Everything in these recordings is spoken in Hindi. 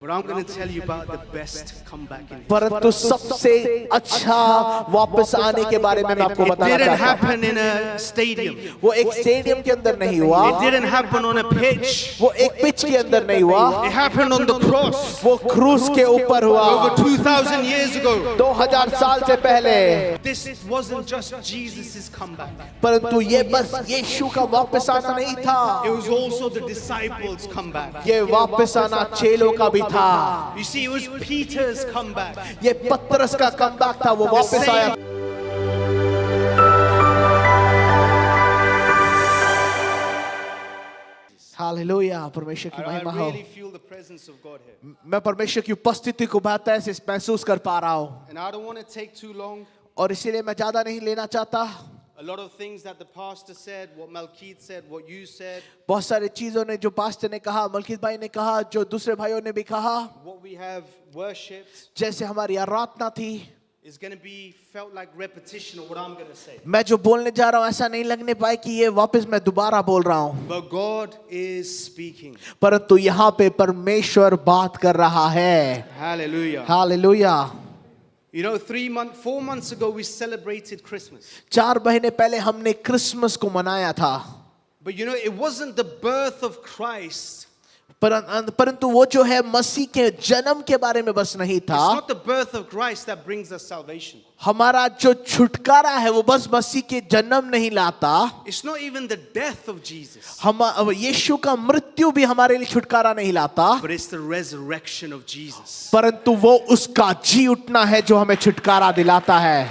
But I'm going to tell you about the best comeback in history. परंतु सबसे अच्छा वापस आने के बारे में मैं आपको It बताना didn't चाहता हूँ। happen in a stadium. वो एक स्टेडियम के अंदर नहीं हुआ, It didn't happen on a pitch. वो एक पिच के अंदर नहीं हुआ, It happened on the cross. वो क्रूस के ऊपर हुआ। Over 2,000 years ago. 2000 साल से पहले। This wasn't just Jesus' comeback. परंतु ये बस यीशु का वापस आना नहीं था, It was also the disciples' comeback. ये वापस आना चेलों का भी था। You see, it was Peter's comeback. ये पतरस का कमबैक था, वो वापस आया। हालेलुया, परमेश्वर की I महिमा हो। really feel the presence of God here. मैं परमेश्वर की उपस्थिति को बहुत ऐसे महसूस कर पा रहा हूँ, And I don't want to take too long. और इसीलिए मैं ज्यादा नहीं लेना चाहता। A lot of things that the pastor said, what Malkeet said, what you said, बहुत सारी चीजों ने जो पास्टर ने कहा, मलकीत भाई ने कहा, जो दूसरे भाइयों ने भी कहा, what we have worshipped जैसे हमारी आराधना थी, is going to be felt like repetition of what I'm going to say. मैं जो बोलने जा रहा हूँ ऐसा नहीं लगने पाए कि ये वापस मैं दोबारा बोल रहा हूँ, But God is speaking. परंतु यहाँ पे परमेश्वर बात कर रहा है। Hallelujah. Hallelujah. You know, 4 months ago we celebrated Christmas. 4 महीने पहले हमने क्रिसमस को मनाया था, But you know, it wasn't the birth of Christ. परंतु वो जो है मसीह के जन्म के बारे में बस नहीं It's था। not the birth of Christ that brings us salvation. हमारा जो छुटकारा है वो बस मसीह के जन्म नहीं लाता। It's not even the death of Jesus. हम यीशु का मृत्यु भी हमारे लिए छुटकारा नहीं लाता, But it's the resurrection of Jesus. परंतु वो उसका जी उठना है जो हमें छुटकारा दिलाता है।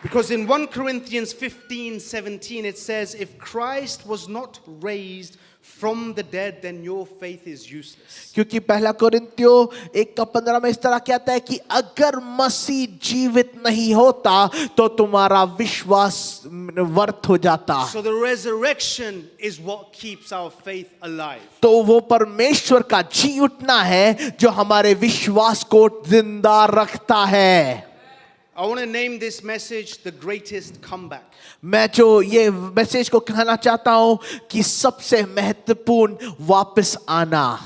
Because in 1 Corinthians 15:17 it says, if Christ was not raised from the dead, then your faith is useless. क्योंकि पहला कोरिन्थियों 1:15 में इस तरह कहता है कि अगर मसीह जीवित नहीं होता तो तुम्हारा विश्वास व्यर्थ हो जाता। So the resurrection is what keeps our faith alive. तो वो परमेश्वर का जी उठना है जो हमारे विश्वास को जिंदा रखता है। I want to name this message the greatest comeback. मैं जो ये मैसेज को कहना चाहता हूं कि सबसे महत्वपूर्ण वापस आना।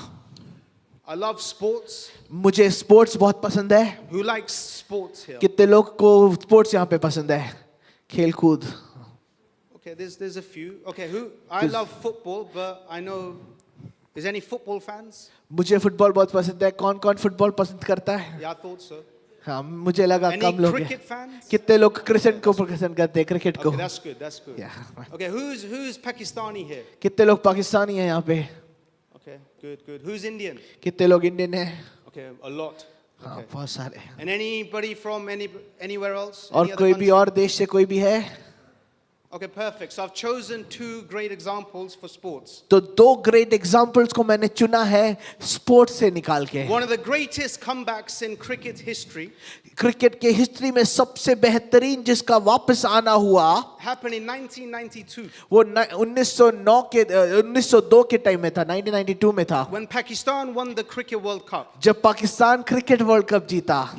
I love sports. मुझे स्पोर्ट्स बहुत पसंद है। Who likes sports here? कितने लोग को स्पोर्ट्स यहाँ पे पसंद है? खेल कूद। Okay, there's a few. Okay, I love football, but I know, is any football fans? मुझे फुटबॉल बहुत पसंद है। कौन कौन फुटबॉल पसंद करता है? Yeah, I thought so. हाँ, मुझे लगा Any कम लोग cricket हैं। fans? कितने लोग क्रिकेट को पसंद करते हैं? क्रिकेट को। Okay, that's good. That's good. Yeah. Okay, who's Pakistani here? कितने लोग पाकिस्तानी हैं यहाँ पे? Okay, good. Who's Indian? कितने लोग इंडियन हैं? Okay, a lot. हाँ, Okay. बहुत सारे। And anybody from anywhere else? और Any other कोई भी country? और देश से कोई भी है? Okay, perfect. So I've chosen 2 great examples for sports. तो 2 ग्रेट एग्जाम्पल्स को मैंने चुना है स्पोर्ट्स से निकाल के। One of the greatest comebacks in cricket history cricket के हिस्ट्री में सबसे बेहतरीन जिसका वापस आना हुआ happened in 1992 वो 1902 के टाइम में था, 1992 में था, when Pakistan won the Cricket World Cup. जब पाकिस्तान क्रिकेट वर्ल्ड कप जीता।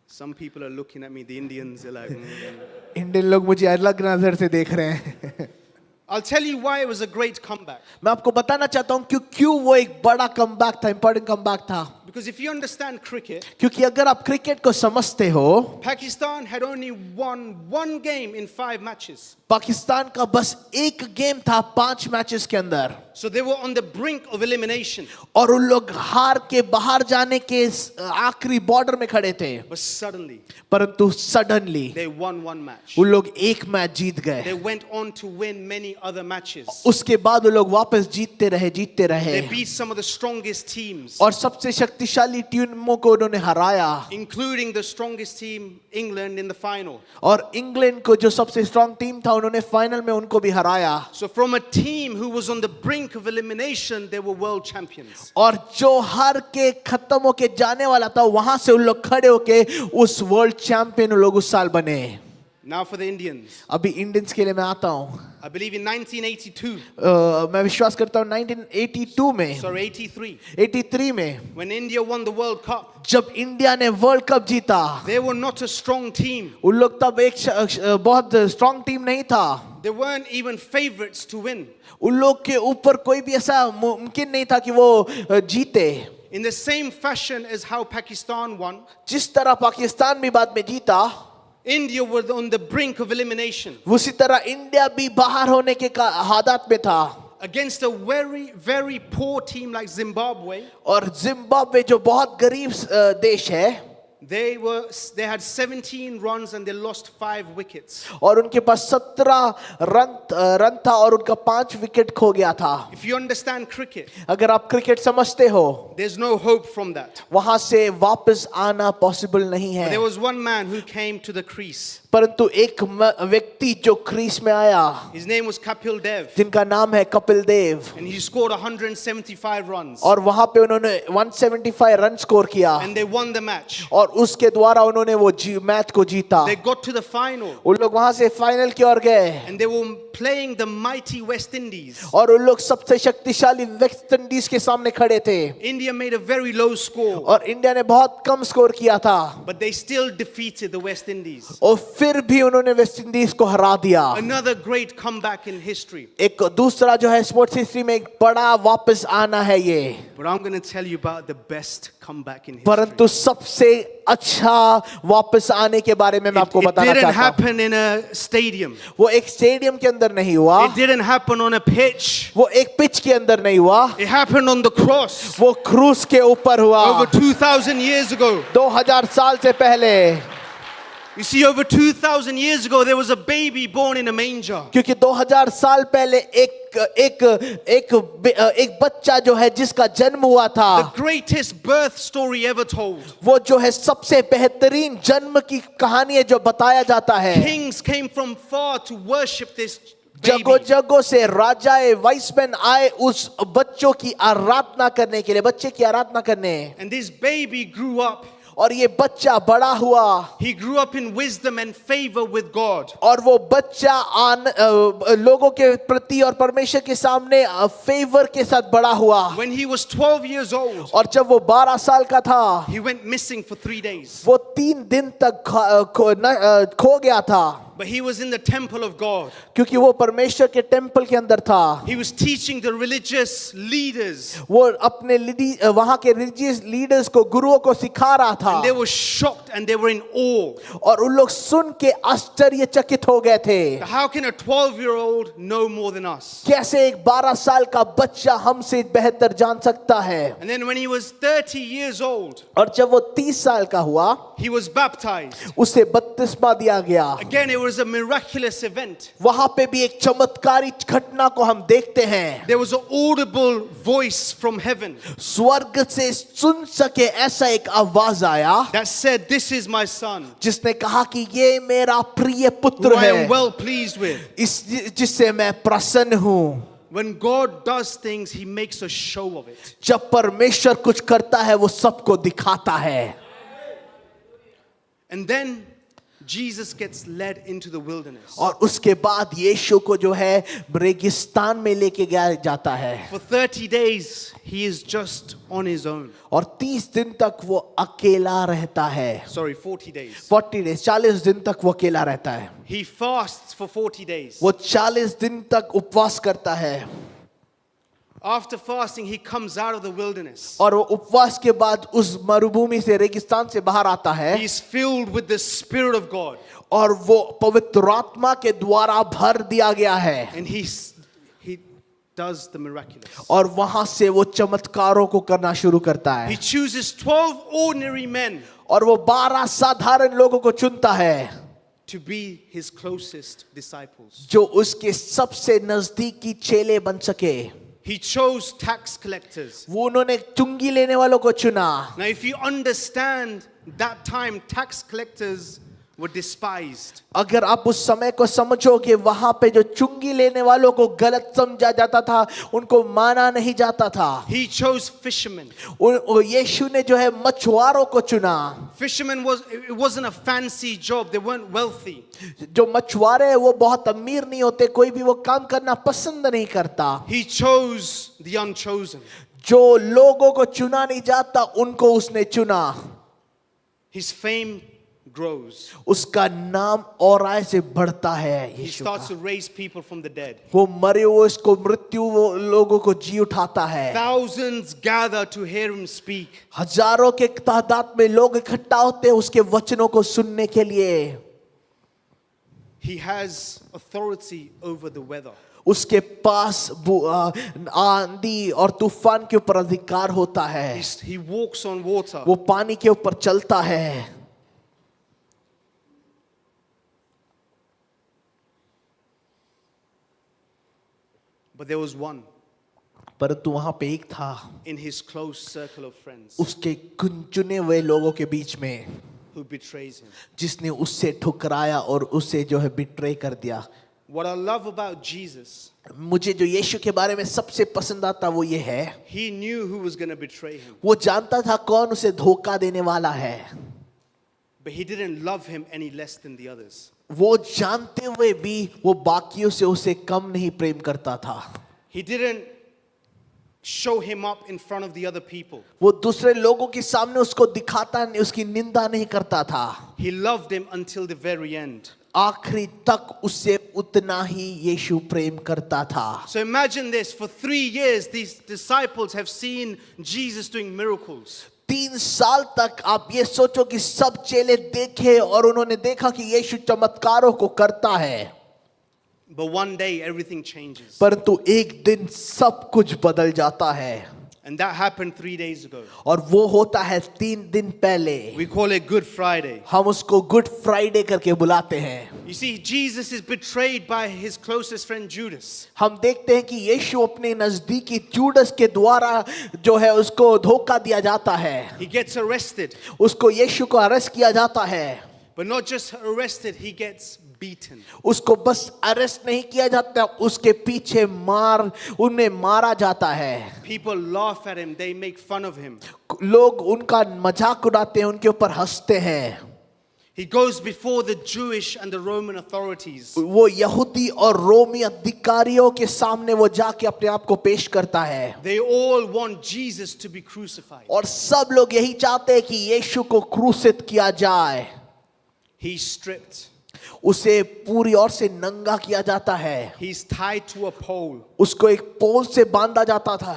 Some people are looking at me, the Indians are like, Indian लोग मुझे अलग नजर से देख रहे हैं। I'll tell you why it was a great comeback. मैं आपको बताना चाहता हूँ क्यों वो एक बड़ा कमबैक था, इंपॉर्टेंट कमबैक था। Because if you understand cricket, क्योंकि अगर आप क्रिकेट को समझते हो, Pakistan had only won 1 game in 5 matches. Pakistan का बस एक गेम था 5 मैचेस के अंदर, So they were on the brink of elimination. और उन लोग हार के बाहर जाने के आखिरी बॉर्डर में खड़े थे। But suddenly, परंतु सडनली they won 1 match. उन लोग एक मैच जीत They गए। went on to win many other matches. उसके बाद उन लोग वापस जीतते रहे। They beat some of the strongest teams, और सबसे शक्तिशाली टीमों को उन्होंने हराया, including the strongest team, England, in the final. और इंग्लैंड को जो सबसे स्ट्रांग टीम था उन्होंने फाइनल में उनको भी हराया। So from a team who was on the brink of elimination, they were world champions. और जो हार के खत्म होके जाने वाला था वहां से उन लोग खड़े होके उस वर्ल्ड चैंपियन उन लोग उस साल बने। Now for the Indians. अभी इंडियंस के लिए मैं आता हूँ. I believe in 1982, मैं विश्वास करता हूँ 1982 में, sorry, 83, 83 में, when India won the World Cup, जब इंडिया ने वर्ल्ड कप जीता, they were not a strong team. उन लोग तब एक बहुत स्ट्रॉन्ग टीम नहीं था. They weren't even favorites to win. उन लोग के ऊपर कोई भी ऐसा मुमकिन नहीं था कि वो जीते. In the same fashion as how Pakistan won, जिस तरह पाकिस्तान भी बाद में जीता, India was on the brink of elimination उसी तरह इंडिया भी बाहर होने के हालात में था. against a very, very poor team like Zimbabwe. और जिम्बाब्वे जो बहुत गरीब देश है, They had 17 runs and they lost 5 wickets. और उनके पास 17 रन था और उनका 5 विकेट खो गया था. If you understand cricket, अगर आप क्रिकेट समझते हो, there's no hope from that. वहां से वापस आना पॉसिबल नहीं But है. there was one man who came to the crease. परंतु एक व्यक्ति जो क्रीज में आया, His name was Kapil Dev, जिनका नाम है Kapil Dev, and he scored 175 runs. और वहां पे उन्होंने 175 रन स्कोर किया, And they won the match. और उसके द्वारा उन्होंने वो मैच को जीता. They got to the final, उन लोग वहां से फाइनल की ओर गए, and they were playing the mighty West Indies. और उन लोग सबसे शक्तिशाली वेस्ट इंडीज के सामने खड़े थे, India made a very low score, और इंडिया ने बहुत कम स्कोर किया था, but they still defeated the West Indies. और फिर भी उन्होंने वेस्ट इंडीज को हरा दिया. Another great comeback in history. एक दूसरा जो है स्पोर्ट्स हिस्ट्री में एक बड़ा वापस आना है ये. But I'm going to tell you about the best comeback in history. परंतु सबसे अच्छा वापस आने के बारे में मैं आपको It बताना didn't चाहता हूँ. happen in a stadium. वो एक स्टेडियम के अंदर नहीं हुआ, It didn't happen on a pitch. वो एक पिच के अंदर नहीं हुआ, It happened on the cross वो क्रूस के ऊपर हुआ. over 2,000 years ago. 2000 साल से पहले, You see, over 2,000 years ago, there was a baby born in a manger. क्योंकि 2000 साल पहले एक बच्चा जो है जिसका जन्म हुआ था, The greatest birth story ever told. वो जो है सबसे बेहतरीन जन्म की कहानी है जो बताया जाता है. Kings came from far to worship this जगो baby. जगो से राजाए वाइसमैन आए उस बच्चों की आराधना करने के लिए, बच्चे की आराधना करने. And this baby grew up. और ये बच्चा बड़ा हुआ, He grew up in wisdom and favor with God. और वो बच्चा लोगों के प्रति और परमेश्वर के सामने फेवर के साथ बड़ा हुआ. When he was 12 years old, और जब वो 12 साल का था, he went missing for 3 days. वो 3 दिन तक खो गया था. But he was in the temple of God. क्योंकि वो परमेश्वर के टेंपल के अंदर था. He was teaching the religious leaders. वो अपने वहां के रिलीजियस लीडर्स को, गुरुओं को सिखा रहा था. And they were shocked and they were in awe. और उन लोग सुन के आश्चर्यचकित हो गए थे. How can a 12-year-old know more than us? कैसे एक 12 साल का बच्चा हमसे बेहतर जान सकता है. And then when he was 30 years old, और जब वो 30 साल का हुआ, he was baptized. उसे बपतिस्मा दिया गया. Again, it was a miraculous event. वहां पे भी एक चमत्कारी घटना को हम देखते हैं. There was an audible voice from heaven स्वर्ग से सुन सके ऐसा एक आवाज आया that said, "This is my son, जिसने कहा कि ये मेरा प्रिय who पुत्र I am है, well pleased with." जिससे मैं प्रसन्न हूँ. When God does things, he makes a show of it. जब परमेश्वर कुछ करता है वो सबको दिखाता है. And then Jesus gets led into the wilderness. और उसके बाद यीशु को जो है रेगिस्तान में लेके गया जाता है. For 30 days, he is just on his own. और 30 दिन तक वो अकेला रहता है. Sorry, 40 days. 40 days, 40 दिन तक वो अकेला रहता है. He fasts for 40 days. वो 40 दिन तक उपवास करता है. After fasting, he comes out of the wilderness. और वो उपवास के बाद उस मरुभूमि से, रेगिस्तान से बाहर आता है. He's filled with the Spirit of God. और वो पवित्र आत्मा के द्वारा भर दिया गया है. And he does the miraculous. और वहां से वो चमत्कारों को करना शुरू करता He है. chooses 12 ordinary men और वो 12 साधारण लोगों को चुनता है to be his closest disciples. जो उसके सबसे नजदीकी चेले बन सके. He chose tax collectors. वो उन्होंने चुंगी लेने वालों को चुना. Now, if you understand that time, tax collectors were despised. अगर आप उस समय को समझोगे, वहां पे जो चुंगी लेने वालों को गलत समझा जाता था, उनको माना नहीं जाता था। He chose fishermen. यीशु ने जो है मछुआरों को चुना। Fishermen it wasn't a fancy job. They weren't wealthy. जो मछुआरे हैं वो बहुत अमीर नहीं होते, कोई भी वो काम करना पसंद नहीं करता। He chose the unchosen. जो लोगों को चुना नहीं जाता, उनको उसने चुना। His fame grows. उसका नाम और आय से बढ़ता है। He यीशु starts का to raise people from the dead. वो मरे हुए उसको मृत्यु वो लोगों को जी उठाता है। Thousands gather to hear him speak. हजारों के तादाद में लोग इकट्ठा होते हैं उसके वचनों को सुनने के लिए। He has authority over the weather. उसके पास आंधी और तूफान के ऊपर अधिकार होता है। He walks on water. वो पानी के ऊपर चलता है। But there was one परंतु वहां पे एक था in his close circle of friends उसके चुने हुए लोगों के बीच में, who betrays him. जिसने उससे ठुकराया और उसे जो है बिट्रे कर दिया। What I love about Jesus, मुझे जो यीशु के बारे में सबसे पसंद आता वो ये है, he knew who was going to betray him, वो जानता था कौन उसे धोखा देने वाला है। but he didn't love him any less than the others. वो जानते हुए भी वो बाकियों से उसे कम नहीं प्रेम करता था। He didn't show him up in front of the other people. वो दूसरे लोगों के सामने उसको दिखाता नहीं, उसकी निंदा नहीं करता था। He loved him until the very end. आखिरी तक उससे उतना ही यीशु प्रेम करता था। So imagine this, for 3 years these disciples have seen Jesus doing miracles. 3 साल तक आप ये सोचो कि सब चेले देखे और उन्होंने देखा कि यीशु चमत्कारों को करता है। But one day everything changes. परंतु एक दिन सब कुछ बदल जाता है। And that happened 3 days ago. और वो होता है 3 दिन पहले। We call it Good Friday. हम उसको गुड फ्राइडे करके बुलाते हैं। You see, Jesus is betrayed by his closest friend Judas. हम देखते हैं कि यीशु अपने नजदीकी जूडस के द्वारा जो है उसको धोखा दिया जाता है। He gets arrested. उसको यीशु को अरेस्ट किया जाता है। But not just arrested, he gets beaten. उसको बस अरेस्ट नहीं किया जाता, उसके पीछे उन्हें मारा जाता है। People laugh at him, they make fun of him. लोग उनका मजाक उड़ाते हैं, उनके ऊपर हंसते हैं। He goes before the Jewish and the Roman authorities. वो यहूदी और रोमी अधिकारियों के सामने वो जाके अपने आप को पेश करता है। They all want Jesus to be crucified. और सब लोग यही चाहते हैं कि यीशु को क्रूसित किया जाए। He's stripped. उसे पूरी ओर से नंगा किया जाता है। He's tied to a pole. उसको एक पोल से बांधा जाता था।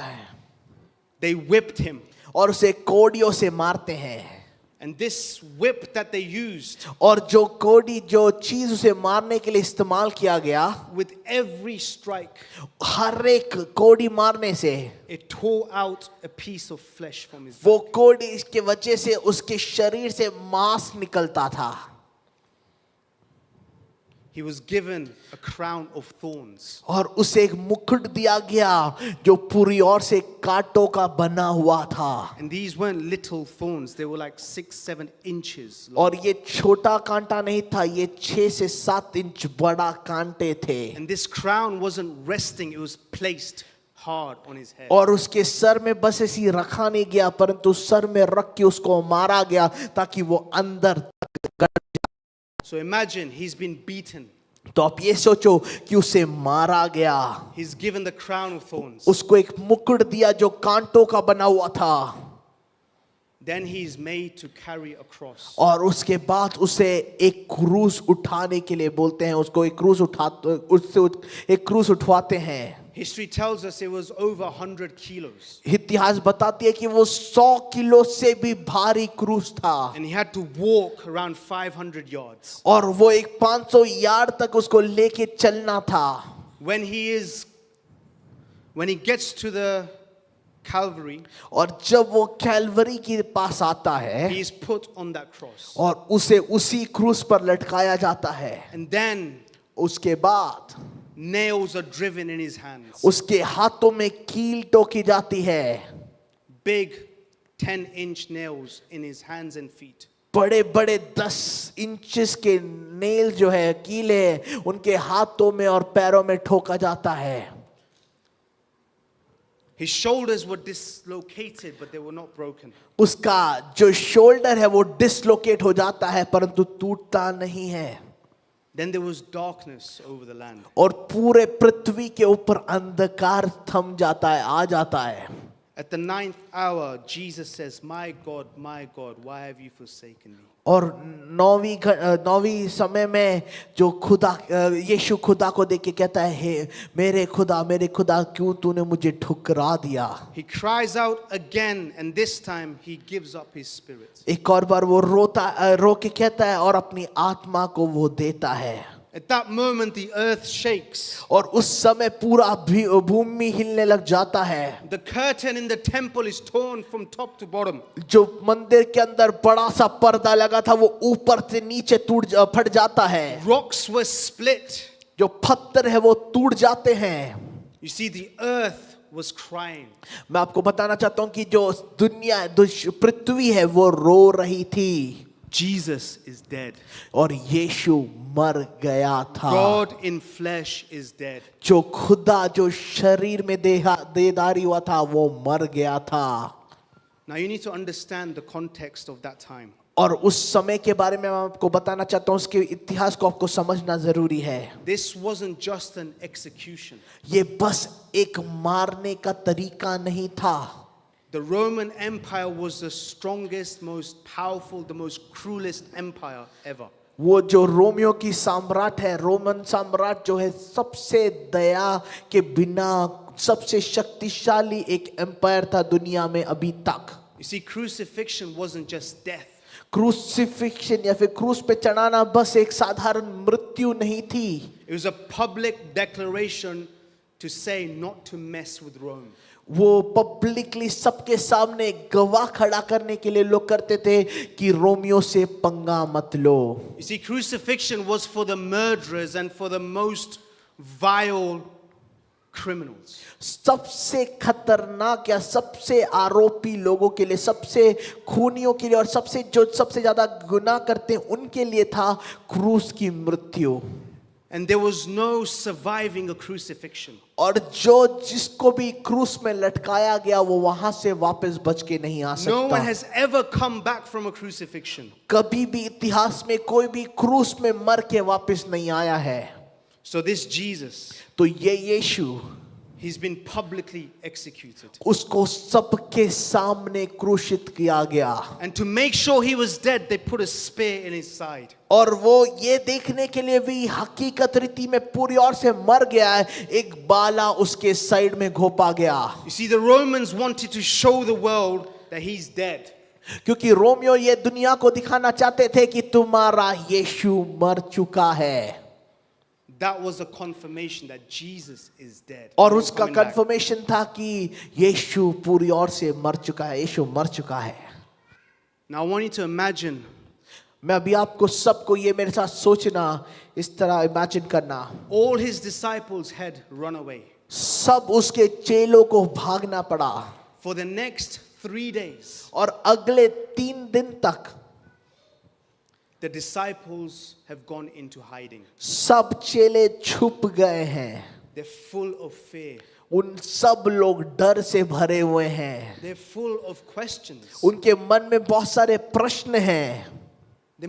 They whipped him. और उसे कोड़ियों से मारते हैं। And this whip that they used, और जो कोड़ी जो चीज उसे मारने के लिए इस्तेमाल किया गया, with every strike, हर एक कोड़ी मारने से it tore out a piece of flesh from his वो back. कोड़ी इसके वजह से उसके शरीर से मांस निकलता था। He was given a crown of thorns. और उसे एक मुकुट दिया गया जो पूरी ओर से कांटों का बना हुआ था। And these weren't little thorns, they were like 6-7 inches long. और ये छोटा कांटा नहीं था, ये 6 से 7 इंच बड़ा कांटे थे। And this crown wasn't resting, it was placed hard on his head. और उसके सर में बस ऐसी रखा नहीं गया, परंतु सर में रख के उसको मारा गया ताकि वो अंदर तक। So imagine he's been beaten. तो आप ये सोचो कि उसे मारा गया। He's given the crown of thorns. उसको एक मुकुट दिया जो कांटों का बना हुआ था। Then he's made to carry a cross. और उसके बाद उसे एक क्रूस उठाने के लिए बोलते हैं, उसको एक क्रूस उससे एक क्रूस उठवाते हैं। History tells us it was over 100 kilos. इतिहास बताती है कि वो 100 किलो से भी भारी क्रूस था। And he had to walk around 500 yards. और वो एक 500 यार्ड तक उसको लेके चलना था। When he gets to the Calvary, और जब वो कैलवरी के पास आता है, he is put on that cross. और उसे उसी क्रूस पर लटकाया जाता है। And then उसके बाद nails are driven in his hands. उसके हाथों में कील ठोकी जाती है। Big 10-inch nails in his hands and feet. बड़े बड़े 10 इंचेस के नेल जो है कीले उनके हाथों में और पैरों में ठोका जाता है. His shoulders were dislocated, but they were not broken. उसका जो शोल्डर है वो डिसलोकेट हो जाता है परंतु टूटता नहीं है. Then there was darkness over the land. और पूरे पृथ्वी के ऊपर अंधकार थम जाता है, आ जाता है. At the 9th hour, Jesus says, my God, why have you forsaken me? और नौवीं समय में जो यीशु खुदा को देख के कहता है, हे मेरे खुदा क्यों तूने मुझे ठुकरा दिया. He cries out again, and this time he gives up his spirit. एक और बार वो रो के कहता है और अपनी आत्मा को वो देता है. At that moment, the earth shakes. और उस समय पूरा भूमि हिलने लग जाता है. The curtain in the temple is torn from top to bottom. जो मंदिर के अंदर बड़ा सा पर्दा लगा था वो ऊपर से नीचे फट जाता है. Rocks were split. जो पत्थर है वो टूट जाते हैं. You see, the earth was crying. मैं आपको बताना चाहता हूं कि जो पृथ्वी है वो रो रही थी. Jesus is dead. और यीशु मर गया था. God in flesh is dead. जो खुदा जो शरीर में देहधारी हुआ था वो मर गया था. Now you need to understand the context of that time. और उस समय के बारे में मैं आपको बताना चाहता हूं, उसके इतिहास को आपको समझना जरूरी है. This wasn't just an execution. ये बस एक मारने का तरीका नहीं था. The Roman Empire was the strongest, most powerful, the most cruelest empire ever. वो जो रोमियो की सम्राट है, रोमन सम्राट जो है सबसे दया के बिना सबसे शक्तिशाली एक एम्पायर था दुनिया में अभी तक. You see, crucifixion wasn't just death. Crucifixion या फिर क्रूस पे चढ़ाना बस एक साधारण मृत्यु नहीं थी. It was a public declaration to say not to mess with Rome. वो पब्लिकली सबके सामने गवाह खड़ा करने के लिए लोग करते थे कि रोमियो से पंगा मत लो. You see, crucifixion was for the murderers and for the most vile criminals. सबसे खतरनाक या सबसे आरोपी लोगों के लिए, सबसे खूनियों के लिए और सबसे ज्यादा गुनाह करते हैं उनके लिए था क्रूस की मृत्यु. And there was no surviving a crucifixion. और जिसको भी क्रूस में लटकाया गया वो वहां से वापस बच के नहीं आ सकता. No one has ever come back from a crucifixion. कभी भी इतिहास में कोई भी क्रूस में मर के वापस नहीं आया है. So this Jesus, तो ये यीशु, he's been publicly executed. उसको सबके सामने क्रूसित किया गया. And to make sure he was dead, they put a spear in his side. और वो ये देखने के लिए भी हकीकत रीति में पूरी ओर से मर गया है, एक बाला उसके साइड में घोपा गया. You see, the Romans wanted to show the world that he's dead. क्योंकि रोमियो ये दुनिया को दिखाना चाहते थे कि तुम्हारा यीशु मर चुका है. That was a confirmation that Jesus is dead. और He's उसका coming back. कंफर्मेशन था कि यीशु पूरी ओर से मर चुका है, यीशु मर चुका है. Now I want you to imagine मैं अभी आपको सबको ये मेरे साथ सोचना, इस तरह इमेजिन करना. all his disciples had run away. सब उसके चेलों को भागना पड़ा. For the next 3 days, और अगले 3 दिन तक the disciples have gone into hiding. सब चेले छुप गए हैं. They're full of fear. उन सब लोग डर से भरे हुए हैं. They're full of questions. उनके मन में बहुत सारे प्रश्न हैं. They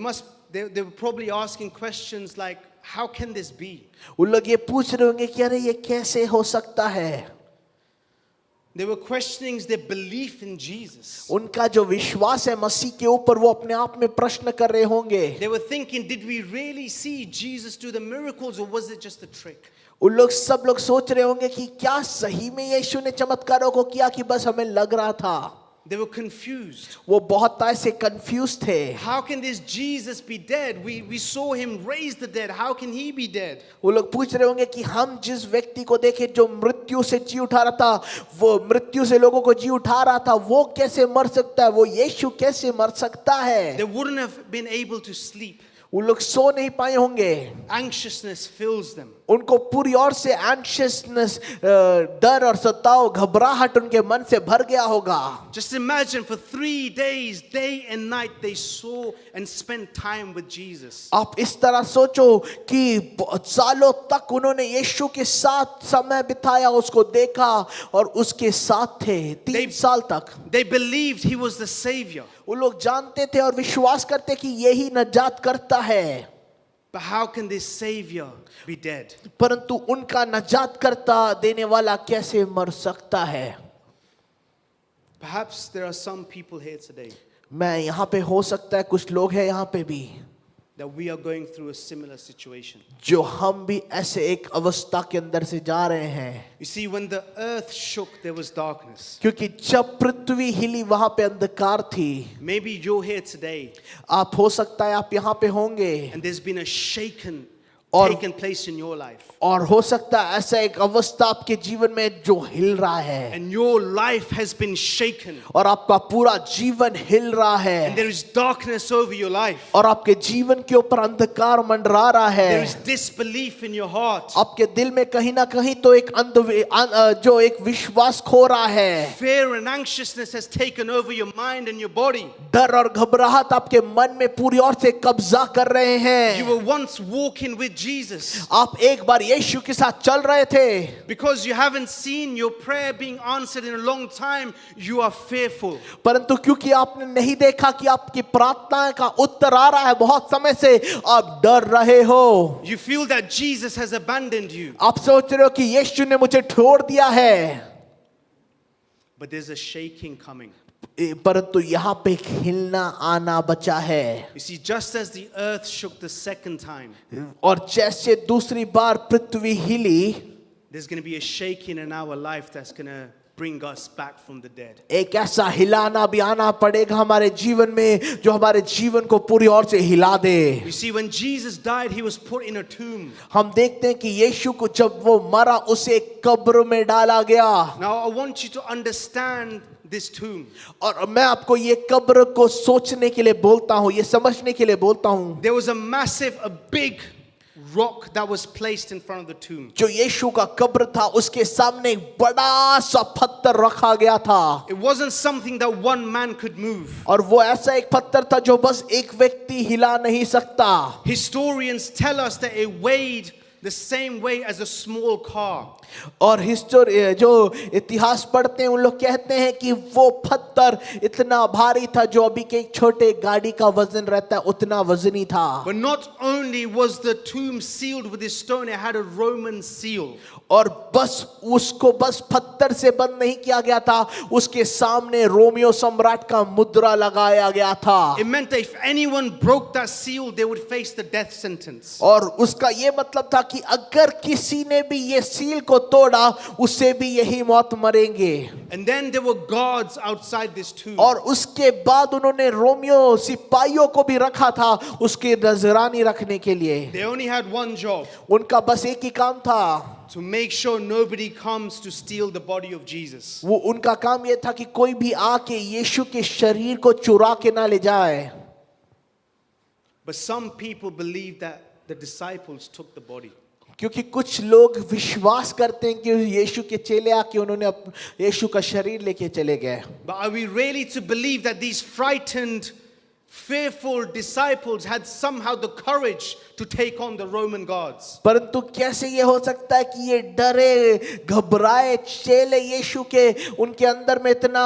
were probably asking questions like, how can this be? उन लोग ये पूछ रहे होंगे कि अरे ये कैसे हो सकता है. They were questioning their belief in Jesus. उनका जो विश्वास है मसीह के ऊपर वो अपने आप में प्रश्न कर रहे होंगे. They were thinking, did we really see Jesus do the miracles, or was it just a trick? उन लोग सब लोग सोच रहे होंगे कि क्या सही में यीशु ने चमत्कारों को किया कि बस हमें लग रहा था. They were confused. वो बहुत ऐसे कंफ्यूज थे. How can this Jesus be dead? We saw him raise the dead. How can he be dead? वो लोग पूछ रहे होंगे कि हम जिस व्यक्ति को देखे जो मृत्यु से जी उठा रहा था, वो मृत्यु से लोगों को जी उठा रहा था, वो कैसे मर सकता है, वो यीशु कैसे मर सकता है. They wouldn't have been able to sleep. उन लोग सो नहीं पाए होंगे, Anxiousness fills them. उनको पूरी ओर से एंशियसनेस, डर और सताव, घबराहट उनके मन से भर गया होगा। Just imagine for 3 days, day and night, they saw and spent time with Jesus. आप इस तरह सोचो कि सालों तक उन्होंने यीशु के साथ समय बिताया, उसको देखा और उसके साथ थे 3 साल तक। They believed he was the Savior. वो लोग जानते थे और विश्वास करते कि यही नजात करता है, But how can this Savior be dead? परंतु उनका नजात करता देने वाला कैसे मर सकता है? Perhaps there are some people here today मैं यहाँ पे, हो सकता है कुछ लोग हैं यहाँ पे भी that we are going through a similar situation. जो हम भी ऐसे एक अवस्था के अंदर से जा रहे हैं। You see, when the earth shook, there was darkness. क्योंकि जब पृथ्वी हिली वहां पे अंधकार थी। Maybe you're here today आप हो सकता है आप यहाँ पे होंगे and there's been a shaken Or- taken place in your life. और हो सकता है ऐसा एक अवस्था आपके जीवन में जो हिल रहा है And your life has been shaken. और आपका पूरा जीवन हिल रहा And है there is darkness over your life. और आपके जीवन के ऊपर अंधकार मंडरा रहा There is है। disbelief in your heart. आपके दिल में कहीं ना कहीं तो एक जो एक विश्वास खो रहा है। Fear and anxiousness has taken over your mind and your body. डर और घबराहट आपके मन में पूरी ओर से कब्जा कर रहे You हैं। were once walking with Jesus. आप एक बार यीशु के साथ चल रहे थे, Because you haven't seen your prayer being answered in a long time, you are fearful. परंतु क्योंकि आपने नहीं देखा कि आपकी प्रार्थना का उत्तर आ रहा है बहुत समय से, आप डर रहे हो। You feel that Jesus has abandoned you. आप सोच रहे हो कि यीशु ने मुझे छोड़ दिया है। But there's a shaking coming. परंतु यहाँ पे एक हिलना आना बचा है। You see, just as the earth shook the second time, और जैसे दूसरी बार पृथ्वी हिली, there's going to be a shaking in our life that's going to bring us back from the dead. एक ऐसा हिलाना भी आना पड़ेगा हमारे जीवन में जो हमारे जीवन को पूरी ओर से हिला दे। You see, when Jesus died, he was put in a tomb. हम देखते हैं कि यीशु को जब वो मरा उसे एक कब्र में डाला गया। Now, I want you to understand this tomb. और मैं आपको ये कब्र को सोचने के लिए बोलता हूँ, ये समझने के लिए बोलता हूँ। There was a big rock that was placed in front of the tomb. जो यीशु का कब्र था उसके सामने एक बड़ा सा पत्थर रखा गया था। It wasn't something that one man could move. और वो ऐसा एक पत्थर था जो बस एक व्यक्ति हिला नहीं सकता। Historians tell us that it weighed the same way as a small car. और जो इतिहास पढ़ते हैं उन लोग कहते हैं कि वो पत्थर इतना भारी था जो अभी के एक छोटे गाड़ी का वजन रहता है उतना वजनी था। But not only was the tomb sealed with this stone, it had a Roman seal. और बस उसको बस पत्थर से बंद नहीं किया गया था, उसके सामने रोमियो सम्राट का मुद्रा लगाया गया था। It meant that if anyone broke that seal, they would face the death sentence. और उसका ये मतलब था कि अगर किसी ने भी ये सील को तोड़ा उससे भी यही मौत मरेंगे। And then there were guards outside this tomb. और उसके बाद उन्होंने रोमियो सिपाहियों को भी रखा था उसके नजरानी रखने के लिए। They only had one job: उनका बस एक ही काम था, to make sure nobody comes to steal the body of Jesus. वो उनका काम ये था कि कोई भी आके यीशु के शरीर को चुरा के ना ले जाए। But some people believe that the disciples took the body. क्योंकि कुछ लोग विश्वास करते हैं कि यीशु के चेले आके उन्होंने यीशु का शरीर लेके चले गए। But are we really to believe that these frightened, fearful disciples had somehow the courage to take on the Roman guards? परंतु कैसे ये हो सकता है कि ये डरे घबराए चेले यीशु के उनके अंदर में इतना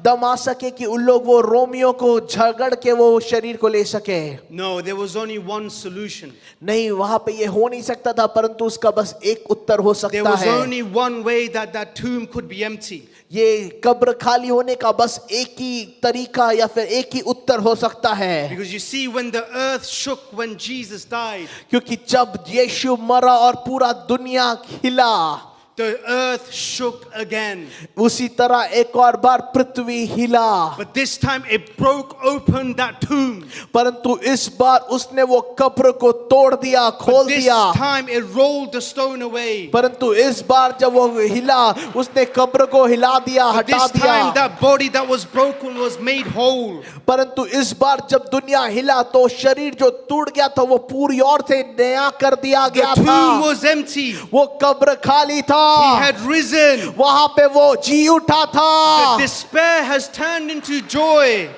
दम आ सके कि उन लोग वो रोमियो को झगड़ के वो शरीर को ले सके? No, there was only one solution. नहीं, वहां पे ये हो नहीं सकता था, परंतु उसका बस एक उत्तर हो There सकता was है। only one way that that tomb could be empty. ये कब्र खाली होने का बस एक ही तरीका या फिर एक ही उत्तर हो सकता है। Because you see, when the earth shook when Jesus died, क्योंकि जब यीशु मरा और पूरा दुनिया हिला, the earth shook again. उसी तरह एक और बार पृथ्वी हिला, But this time it broke open that tomb. परंतु इस बार उसने वो कब्र को तोड़ दिया, खोल This दिया। time it rolled the stone away. परंतु इस बार जब वो हिला, उसने कब्र को हिला दिया, But हटा this time दिया। that body that was broken was made whole. परंतु इस बार जब दुनिया हिला तो शरीर जो टूट गया था वो पूरी ओर से नया कर दिया The गया tomb था। was empty. वो कब्र खाली था, He had risen. वहां पे वो जी उठा The था। despair has turned into joy.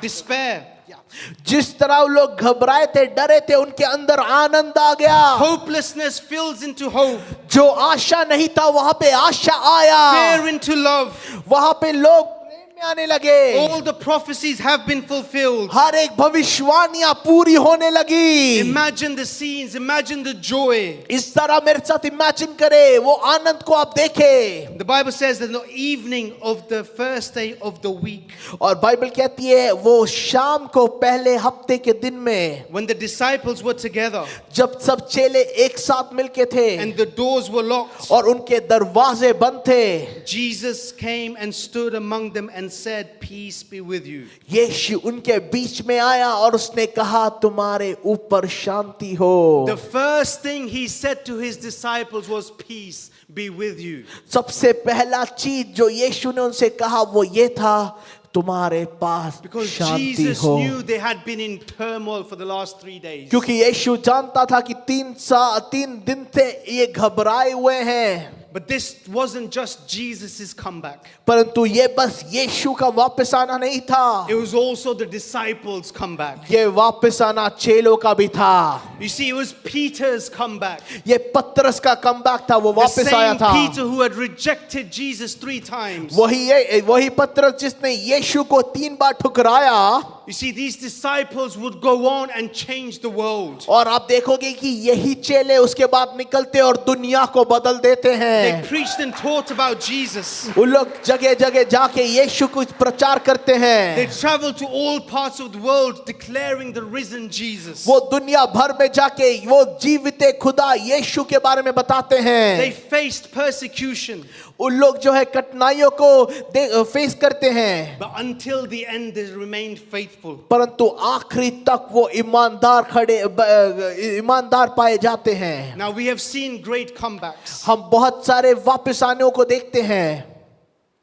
Despair. जिस तरह वो लोग घबराए थे, डरे थे, उनके अंदर आनंद आ गया। Hopelessness fills into hope. जो आशा नहीं था वहां पे आशा आया, Fear into love. वहां पे लोग प्रेम में आने लगे। All the prophecies have been fulfilled. हर एक भविष्यवाणियां पूरी होने लगी। Imagine the scenes. Imagine the joy. इस तरह मेरे साथ इमेजिन करे, वो आनंद को आप देखे। The Bible says that the evening of the first day of the week, और बाइबल कहती है वो शाम को पहले हफ्ते के दिन में, when the disciples were together जब सब चेले एक साथ मिलके थे and the doors were locked, और उनके दरवाजे बंद थे, Jesus came and stood among them and said, "Peace be with you." यीशु उनके बीच में आया और उसने कहा तुम्हारे ऊपर शांति हो। The first thing he said to his disciples was, "Peace be with you." सबसे पहला चीज जो यीशु ने उनसे कहा वो ये था, तुम्हारे पास Because शांति Jesus हो। knew they had been in turmoil for the last 3 days. क्योंकि यीशु जानता था कि 3 दिन से ये घबराए हुए हैं। But this wasn't just Jesus' comeback. परंतु ये बस यीशु का वापस आना नहीं था, It was also the disciples' comeback. ये वापस आना चेलों का भी था। You see, it was Peter's comeback. ये पतरस का कमबैक था, वो The वापस आया same था। Peter who had rejected Jesus 3 times. वही पतरस जिसने यीशु को 3 बार ठुकराया। You see, these disciples would go on and change the world. और आप देखोगे कि यही चेले उसके बाद निकलते और दुनिया को बदल देते They हैं। preached and taught about Jesus. उन लोग जगह जगह जाके यीशु को प्रचार करते They हैं। traveled to all parts of the world declaring the risen Jesus. वो दुनिया भर में जाके वो जीवित खुदा यीशु के बारे में बताते They हैं। faced persecution, उन लोग जो है कठिनाइयों को फेस करते हैं, but until the end they remained faithful. परंतु आखिरी तक वो ईमानदार पाए जाते हैं। Now we have seen great comebacks. हम बहुत सारे वापस आने को देखते हैं,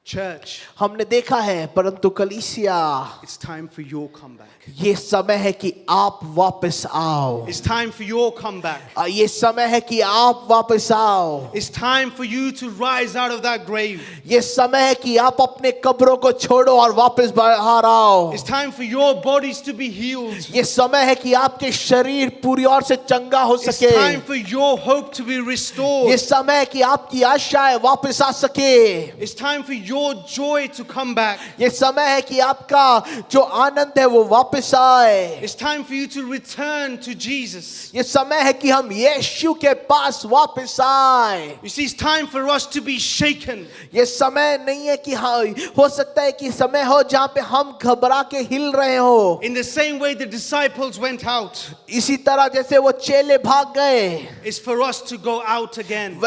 Church, हमने देखा है, परंतु कलीसिया it's time for your comeback. ये समय है कि आप वापस आओ। It's time for your comeback. ये समय है कि आप वापस आओ। It's time for you to rise out of that grave. ये समय है कि आप अपने कब्रों को छोड़ो और वापस बाहर आओ। It's time for your bodies to be healed. ये समय है कि आपके शरीर पूरी ओर से चंगा हो It's सके। time for your hope to be restored. ये समय है कि आपकी आशाएं वापस आ सके। It's time for your joy to come back. ये समय है कि आपका जो आनंद है वो वापस आए। It's time for you to return to Jesus. ये समय है कि हम यीशु के पास वापस आए। You see, it's time for us to be shaken. ये समय नहीं है कि हाँ, हो सकता है कि समय हो जहाँ पे हम घबरा के हिल रहे हो। In the same way the disciples went out, इसी तरह जैसे वो चेले भाग गए, it's for us to go out again.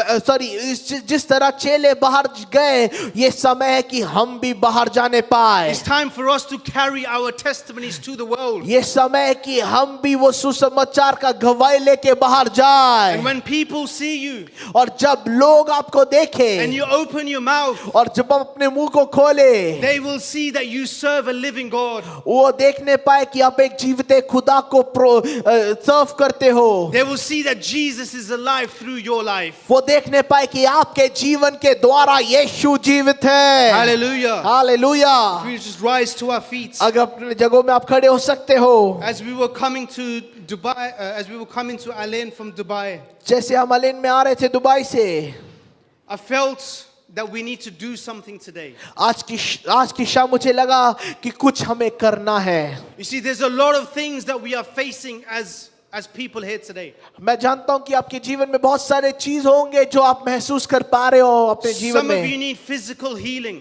जिस तरह चेले बाहर गए, ये समय है कि हम भी बाहर जाने पाए। It's time for us to carry our testimonies to the world. ये समय है कि हम भी वो सुसमाचार का गवाही लेके बाहर And जाए। when people see you और जब लोग आपको देखें and you open your mouth, और जब हम अपने मुंह को खोले, they will see that you serve a living God. वो देखने पाए कि आप एक जीवित खुदा को सर्व करते हो। They will see that Jesus is alive through your life. वो देखने पाए कि आपके जीवन के द्वारा यीशु जीवित है। Hallelujah. Hallelujah. We just rise to our feet. अगर अपने जगहों में आप खड़े हो सकते हो। As we were coming to Dubai, as we were coming to Alain from Dubai, जैसे हम अलेन में आ रहे थे दुबई से, I felt that we need to do something today. आज की शाम मुझे लगा कि कुछ हमें करना है। You see, there's a lot of things that we are facing as people here today. मैं जानता हूं कि आपके जीवन में बहुत सारे चीज होंगे जो आप महसूस कर पा रहे हो अपने जीवन Some of you में। need physical healing.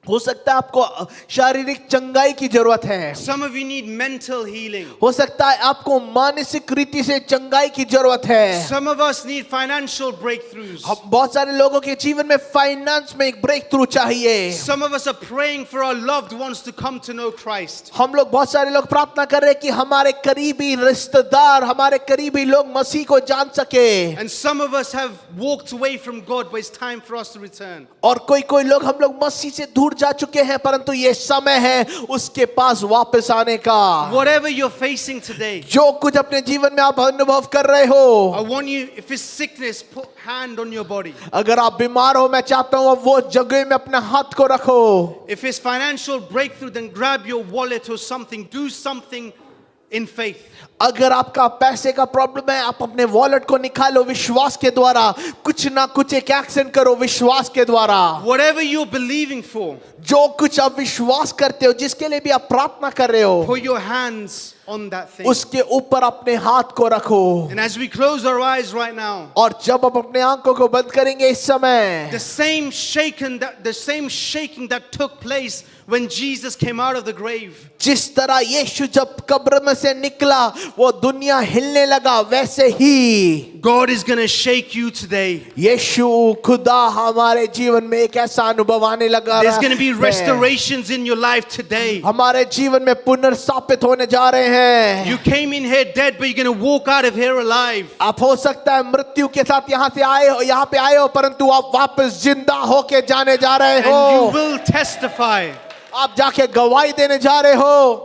हो सकता है आपको शारीरिक चंगाई की जरूरत है, Some of you need mental healing. हो सकता है आपको मानसिक रीति से चंगाई की जरूरत है। Some of us need financial breakthroughs. हम बहुत सारे लोगों के जीवन में फाइनेंस में एक ब्रेक थ्रू चाहिए। Some of us are praying for our loved ones to come to know Christ. हम लोग बहुत सारे लोग प्रार्थना कर रहे हैं कि हमारे करीबी रिश्तेदार, हमारे करीबी लोग मसीह को जान सके। And some of us have walked away from God, but it's time for us to return. और कोई लोग हम लोग मसीह से दूर जा चुके हैं, परंतु ये समय है उसके पास वापस आने का। Whatever you're facing today, जो कुछ अपने जीवन में आप अनुभव कर रहे हो, I want you, if it's sickness, put hand on your body. अगर आप बीमार हो, मैं चाहता हूं वो जगह में अपने हाथ को रखो। If it's financial breakthrough, then grab your wallet or something. Do something in faith. अगर आपका पैसे का प्रॉब्लम है, आप अपने वॉलेट को निकालो विश्वास के द्वारा, कुछ ना कुछ एक एक्शन करो विश्वास के द्वारा। Whatever you're believing for, जो कुछ आप विश्वास करते हो, जिसके लिए भी आप प्रार्थना कर रहे हो, put your hands on that thing. उसके ऊपर अपने हाथ को रखो। And as we close our eyes right now, और जब आप अपने आंखों को बंद करेंगे इस समय, the same shaking that took place when Jesus came out of the grave, जिस तरह यीशु जब कब्र में से निकला वो दुनिया हिलने लगा, वैसे ही God is going to shake you today. यीशु खुदा हमारे जीवन में एक ऐसा अनुभव आने लगा। There's going to be restorations in your life today. हमारे जीवन में पुनर्स्थापित होने जा रहे हैं। You came in here dead, but you're going to walk out of here alive. आप हो सकता है मृत्यु के साथ यहाँ पे आए हो, परंतु आप वापस जिंदा होके जाने जा रहे And you हो। will testify. आप जाके गवाही देने जा रहे हो।